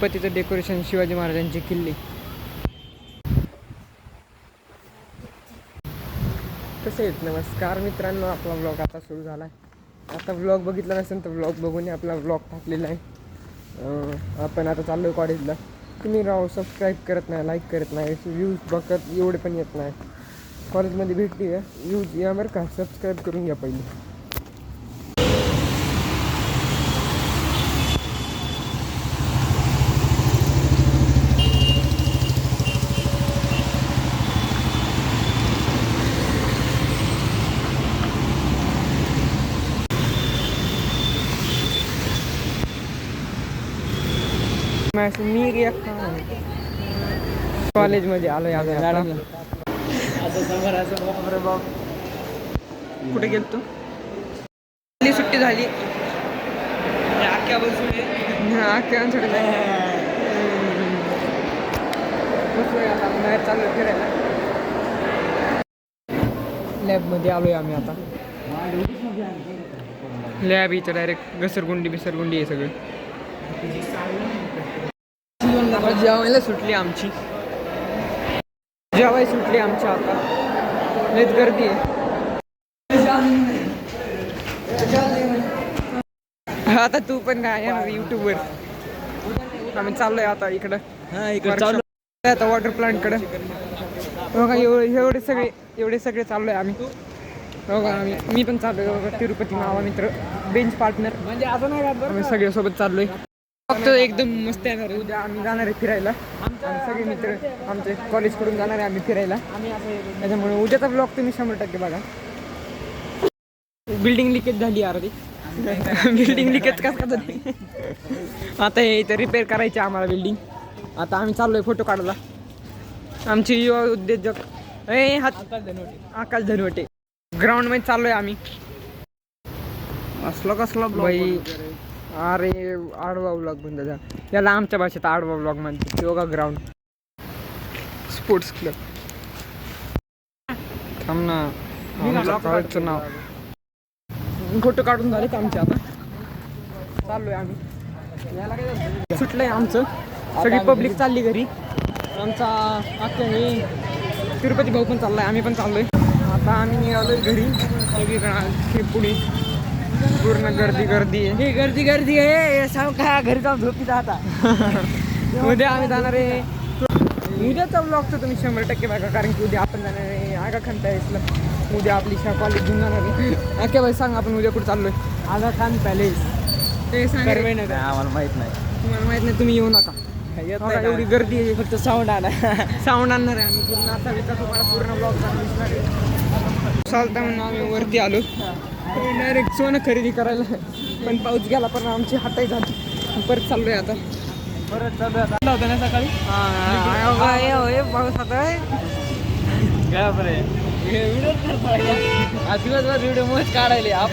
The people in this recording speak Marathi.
गणपतीचं डेकोरेशन, शिवाजी महाराजांचे किल्ले. कसे आहेत? नमस्कार मित्रांनो, आपला व्लॉग आता सुरू झाला आहे. आता व्लॉग बघितला नसेल तर व्लॉग बघून आपला व्लॉग टाकलेला आहे. आपण आता चाललो आहे कॉलेजला. तुम्ही सबस्क्राईब करत नाही, लाईक करत नाही, व्ह्यूज बघत एवढे पण येत नाही. कॉलेजमध्ये भेटली आहे व्ह्यूज या बरं का, सबस्क्राईब करून घ्या पहिले. मी कॉलेजमध्ये आलो आहे मॅडम. कुठे गेलो तू? सुट्टी झाली. अख्ख्या बाहेर चालू फिरायला. लॅबमध्ये आलो आहे आम्ही आता. लॅब इथं डायरेक्ट घसरगुंडी आहे सगळं. जेवायला सुटली आमची आता. लयच गर्दी आहे. आता तू पण काय येणार युट्यूबवर? आम्ही चाललोय आता इकडं. आता वॉटर प्लांट कडे बघा. एवढे सगळे चाललोय आम्ही. बघा मी पण चाललोय बघा. तिरुपती नावा मित्र, बेंच पार्टनर म्हणजे आता नाही आम्ही सगळे सोबत चाललोय. फक्त एकदम मस्त येणार. उद्या आम्ही जाणार आहे फिरायला. सगळे मित्र आमचे कॉलेजकडून जाणार आहे आम्ही फिरायला. त्याच्यामुळे उद्याचा ब्लॉग तुम्ही 100% बघा. बिल्डिंग लिकेज झाली यार. ती बिल्डिंग लिकेज कसं झाली आता हे इथं रिपेअर करायची आम्हाला बिल्डिंग. आता आम्ही चाललोय फोटो काढायला. आमचे युवा उद्योजक आकाश धनवटे ग्राउंडमध्ये चाललोय आम्ही. कसला बाई. अरे आडवा ब्लॉग म्हणतात याला, आमच्या भाषेत आडवा ब्लॉग म्हणतात. Yoga ground sports club. थांब ना, कॉलेजचं नाव. फोटो काढून झाले का आमचे? आता चाललोय आम्ही. सुटलंय आमचं. सगळी पब्लिक चालली घरी. आमचा अख्ख्या हे तिरुपती भाऊ पण चाललाय, आम्ही पण चाललोय. आता आम्ही निघालोय घरी. सगळीकडे पुढे पूर्ण गर्दी आहे. गर्दी आहे. का घरी जाऊन झोपी जाता. उद्या आम्ही जाणार आहे. उद्याचा ब्लॉग तर तुम्ही 100% बघा, कारण की उद्या आपण जाणार आहे आगा खान पॅलेसला. उद्या आपली कॉलेज घेऊन जाणार आहे. अख्या बाई सांग आपण उद्या कुठे चाललोय? आगा खान पॅलेस. ते सांग. आम्हाला माहित नाही. तुम्हाला माहित नाही, तुम्ही येऊ नका. एवढी गर्दी आहे. फक्त साऊंड आणणार आहे आम्ही. पूर्ण आता तुम्हाला पूर्ण ब्लॉग दिसणार आहे. चालता म्हणून आम्ही वरती आलो डायरेक्ट सोनं खरेदी करायला. पण पाऊस गेला, पण आमची हाताही झाली. परत चाललोय आता. होतं ना सकाळी. पाऊस आता दिवसभर व्हिडिओ मस्त काढायला.